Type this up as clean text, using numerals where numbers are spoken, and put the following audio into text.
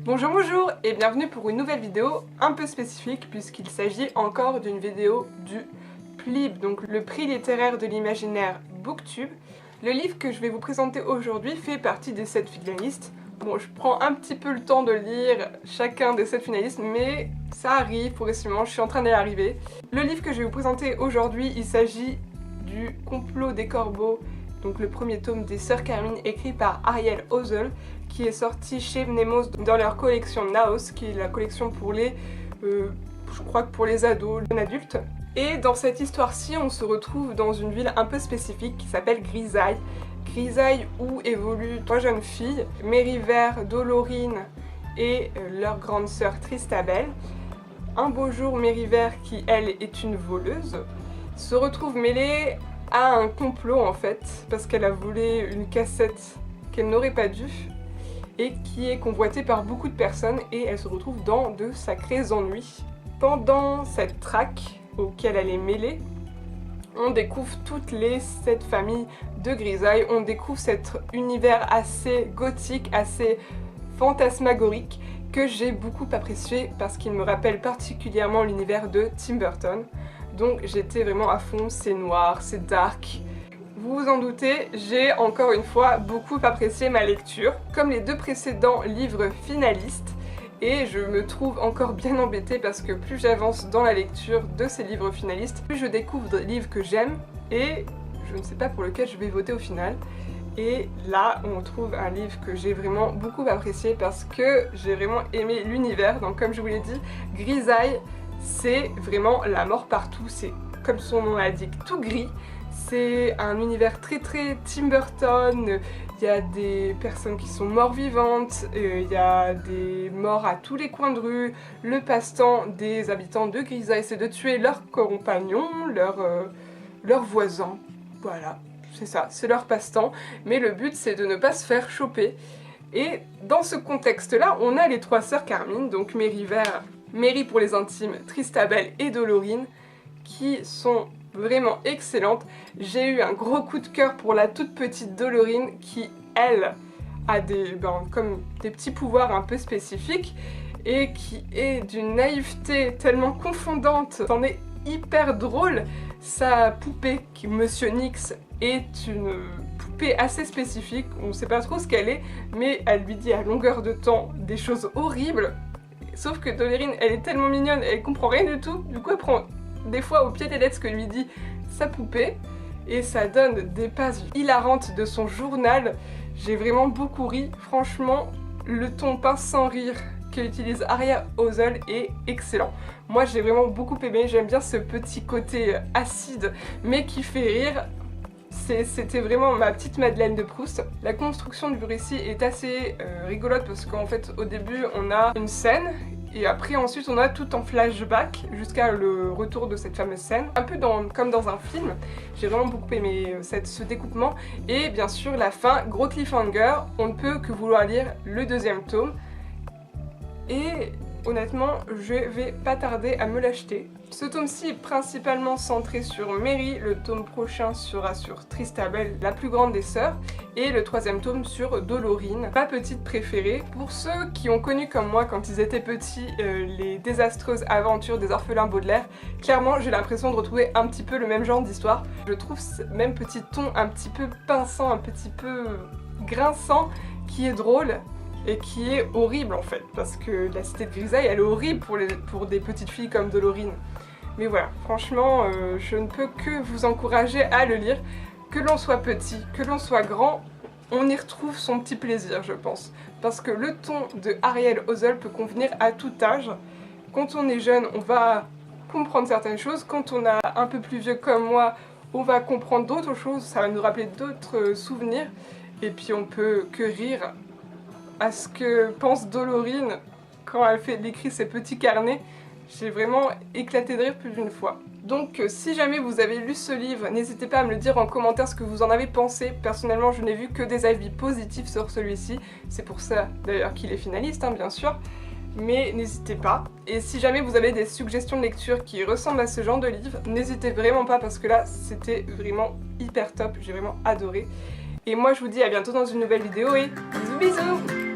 Bonjour et bienvenue pour une nouvelle vidéo un peu spécifique puisqu'il s'agit encore d'une vidéo du PLIB, donc le prix littéraire de l'imaginaire Booktube. Le livre que je vais vous présenter aujourd'hui fait partie des 7 finalistes. Bon, je prends un petit peu le temps de lire chacun des 7 finalistes, mais ça arrive progressivement, je suis en train d'y arriver. Le livre que je vais vous présenter aujourd'hui, il s'agit du Complot des Corbeaux, donc le premier tome des Sœurs Carmine, écrit par Ariel Ozel, qui est sorti chez Mnemos dans leur collection Naos, qui est la collection pour les, je crois que pour les ados, les adultes. Et dans cette histoire-ci, on se retrouve dans une ville un peu spécifique qui s'appelle Grisaille. Grisaille où évoluent 3 jeunes filles, Mériver, Dolorine et leur grande sœur Tristabel. Un beau jour, Mériver, qui elle est une voleuse, se retrouve mêlée à un complot en fait, parce qu'elle a volé une cassette qu'elle n'aurait pas dû et qui est convoitée par beaucoup de personnes, et elle se retrouve dans de sacrés ennuis. Pendant cette traque auquel elle est mêlée, on découvre toutes les 7 familles de Grisaille, on découvre cet univers assez gothique, assez fantasmagorique, que j'ai beaucoup apprécié parce qu'il me rappelle particulièrement l'univers de Tim Burton. Donc j'étais vraiment à fond, c'est noir, c'est dark. Vous vous en doutez, j'ai encore une fois beaucoup apprécié ma lecture, comme les 2 précédents livres finalistes, et je me trouve encore bien embêtée parce que plus j'avance dans la lecture de ces livres finalistes, plus je découvre des livres que j'aime, et je ne sais pas pour lequel je vais voter au final. Et là, on trouve un livre que j'ai vraiment beaucoup apprécié parce que j'ai vraiment aimé l'univers. Donc comme je vous l'ai dit, Grisaille, c'est vraiment la mort partout, c'est comme son nom l'indique, tout gris. C'est un univers très Tim Burton, il y a des personnes qui sont morts vivantes, il y a des morts à tous les coins de rue. Le passe-temps des habitants de Grisaille, c'est de tuer leurs compagnons, leurs voisins, voilà, c'est ça, c'est leur passe-temps. Mais le but c'est de ne pas se faire choper. Et dans ce contexte-là, on a les 3 sœurs Carmine, donc Méry pour les intimes, Tristabel et Dolorine, qui sont vraiment excellente. J'ai eu un gros coup de cœur pour la toute petite Dolorine qui, elle, a comme des petits pouvoirs un peu spécifiques et qui est d'une naïveté tellement confondante. C'en est hyper drôle. Sa poupée, qui Monsieur Nix, est une poupée assez spécifique. On ne sait pas trop ce qu'elle est, mais elle lui dit à longueur de temps des choses horribles. Sauf que Dolorine, elle est tellement mignonne, elle comprend rien du tout. Du coup, elle prend des fois au pied des lettres ce que lui dit sa poupée, et ça donne des pages hilarantes de son journal. J'ai vraiment beaucoup ri, franchement le ton pince sans rire qu'utilise Ariel Ozel est excellent. Moi j'ai vraiment beaucoup aimé, j'aime bien ce petit côté acide mais qui fait rire. C'était vraiment ma petite Madeleine de Proust. La construction du récit est assez rigolote parce qu'en fait au début on a une scène et après ensuite on a tout en flashback jusqu'à le retour de cette fameuse scène. Un peu comme dans un film. J'ai vraiment beaucoup aimé ce découpement. Et bien sûr la fin, gros cliffhanger, on ne peut que vouloir lire le 2e tome. Et honnêtement, je vais pas tarder à me l'acheter. Ce tome-ci est principalement centré sur Méry, le tome prochain sera sur Tristabel, la plus grande des sœurs, et le 3e tome sur Dolorine, ma petite préférée. Pour ceux qui ont connu comme moi quand ils étaient petits les désastreuses aventures des orphelins Baudelaire, clairement j'ai l'impression de retrouver un petit peu le même genre d'histoire. Je trouve ce même petit ton un petit peu pinçant, un petit peu grinçant, qui est drôle et qui est horrible en fait, parce que la cité de Grisaille elle est horrible pour des petites filles comme Dolorine. Mais voilà, franchement je ne peux que vous encourager à le lire, que l'on soit petit, que l'on soit grand, on y retrouve son petit plaisir je pense, parce que le ton de Ariel Ozel peut convenir à tout âge. Quand on est jeune on va comprendre certaines choses, quand on est un peu plus vieux comme moi on va comprendre d'autres choses, ça va nous rappeler d'autres souvenirs, et puis on peut que rire à ce que pense Dolorine quand elle écrit ses petits carnets. J'ai vraiment éclaté de rire plus d'une fois. Donc si jamais vous avez lu ce livre, n'hésitez pas à me le dire en commentaire ce que vous en avez pensé. Personnellement je n'ai vu que des avis positifs sur celui-ci, c'est pour ça d'ailleurs qu'il est finaliste hein, bien sûr. Mais n'hésitez pas. Et si jamais vous avez des suggestions de lecture qui ressemblent à ce genre de livre, n'hésitez vraiment pas parce que là c'était vraiment hyper top, j'ai vraiment adoré. Et moi je vous dis à bientôt dans une nouvelle vidéo et bisous bisous.